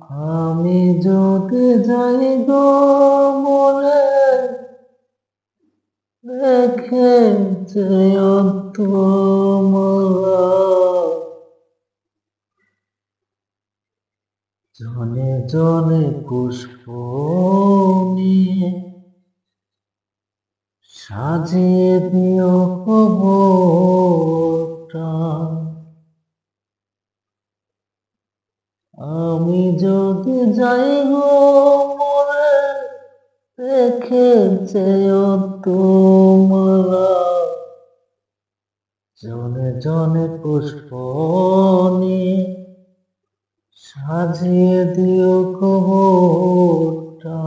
আমি যদি যাই গো মরে রেখে যেও তোমরা জনে জনে পুষ্প নিয়ে সাজিয়ে দিও কবরটা। আমি যদি যাই গো মরে রেখে যেও তোমরা জনে জনে পুষ্প নিয়ে সাজিয়ে দিও কবরটা।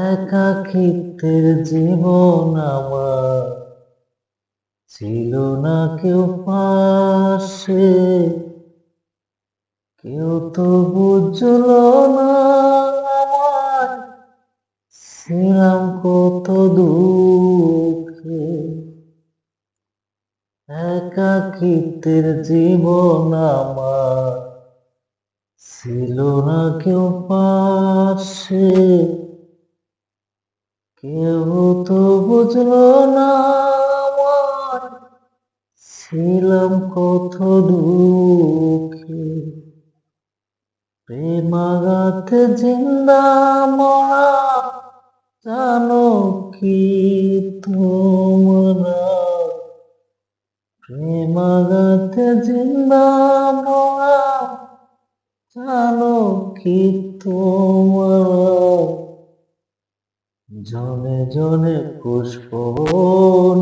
একাকিত্বের জীবন আমার ছিল না কেউ পাশে, কেউ তো বুঝল না আমায়, ছিলাম কত দুঃখে। একাকিত্বের জীবন আমার ছিল না কেউ পাশে, কেউ তো বুঝলো না আমায়, ছিলাম কত দুঃখে। প্রেমাঘাতে জিন্দা মরা জানো কি তোমরা? প্রেমাঘাতে জিন্দা মরা জানো কি তোমরা? জনে জনে পুষ্প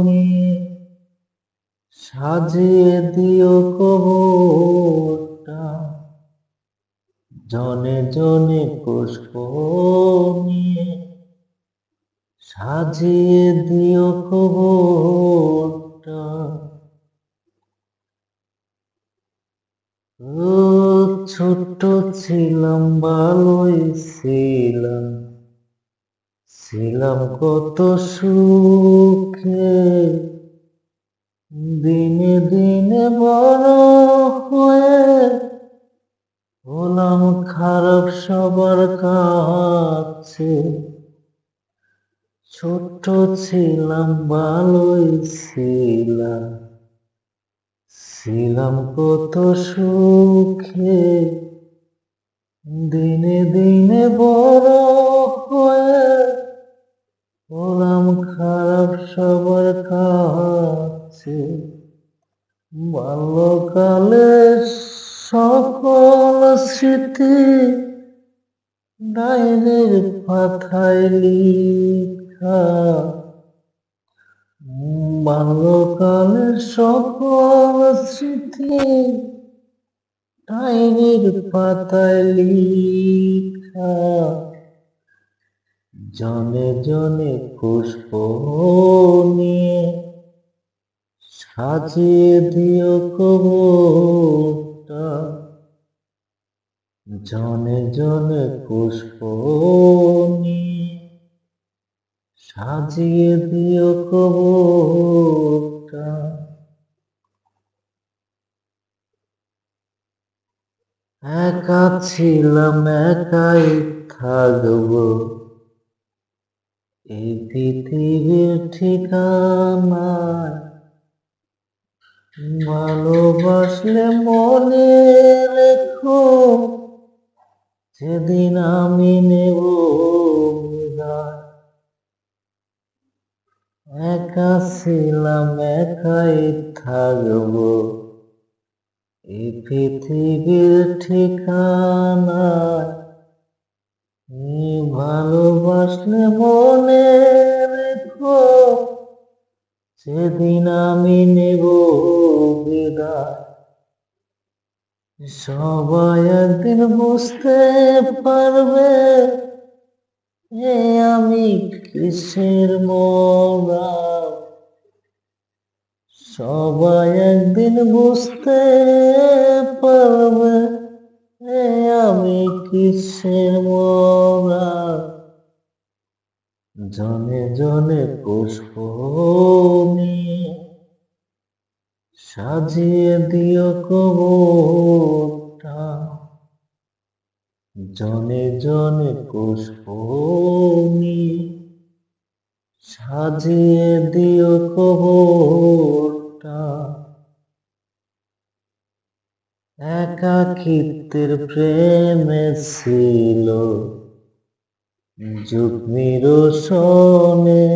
নিয়ে সাজিয়ে দিও কবরটা। জনে জনে পুষ্প নিয়ে সাজিয়ে দিও কবরটা। ও ছোট্ট ছিলাম ভালোই ছিলাম, ছিলাম কত সুখে। দিনে দিনে বড় হয়ে হলাম খারাপ সবার কাছে। ছোট্ট ছিলাম ভালোই ছিলাম, ছিলাম কত সুখে। দিনে দিনে বড় হয়ে হলাম খারাপ সবার কাছে। বাল্যকালের সকল স্মৃতি ডায়েরির পাতায় লিখা। বাল্যকালের সকল স্মৃতি ডায়েরির পাতায় লিখা। জনে জনে পুষ্প নিয়ে সাজিয়ে দিও কবরটা। জনে জনে পুষ্প নিয়ে সাজিয়ে দিও কবরটা। একা ছিলাম একাই থাকবো, এই পৃথিবীর ঠিকানায়। ভালোবাসলে মনে রেখো, যেদিন আমি নেব বিদায়। একা ছিলাম একাই থাকবো, এই পৃথিবীর ঠিকানায়। ভালোবাসলে মনে রেখো, সেদিন আমি নেব বিদায়। সবাই একদিন বুঝতে পারবে এ আমি কিসের মরা। সবাই একদিন বুঝতে পারবে এ আমি কিসের মরা। জনে জনে পুষ্প নিয়ে সাজিয়ে দিও কবর। জনে জনে পুষ্প নিয়ে সাজিয়ে দিও কবরটা। একাকিত্বের প্রেমে ছিল যুগ নিরসনে,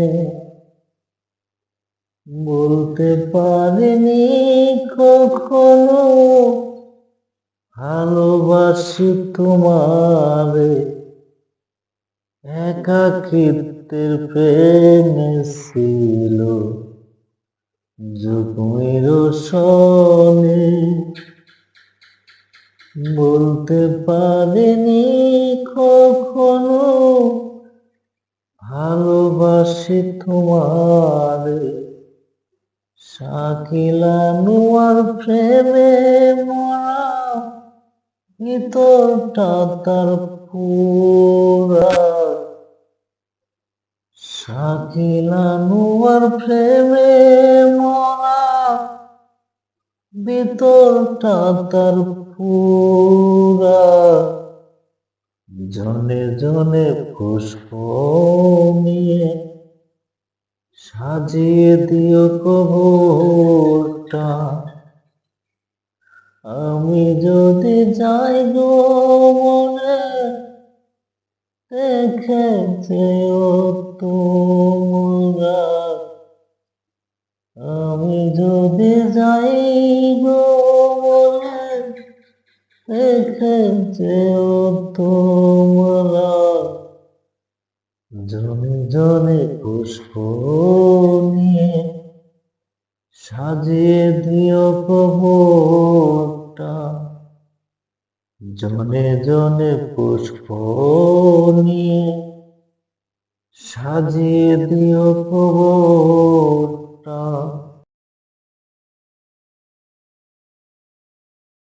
বলতে পারিনি কখনো ভালোবাসি তোমারে। একাকিত্বের প্রেমে ছিল যুগ নিরসনে, বলতে পারিনি কখনো ভালোবাসি তোমারে। শাকিলা নুয়ার প্রেমে মরা, ভিতরটা তার পুরা। শাকিলা নুয়ার প্রেমে মরা, ভিতরটা তার পুরা। জনে জনে পুষ্প নিয়ে সাজিয়ে দিও কবরটা। আমি যদি যাই গো মনে, দেখে যেও তোমরা। আমি যদি যাই গো মনে, দেখে যেও তোমরা। জনে জনে পুষ্প নিয়ে সাজিয়ে দিও কবরটা। জনে জনে পুষ্প নিয়ে সাজিয়ে দিও কবরটা।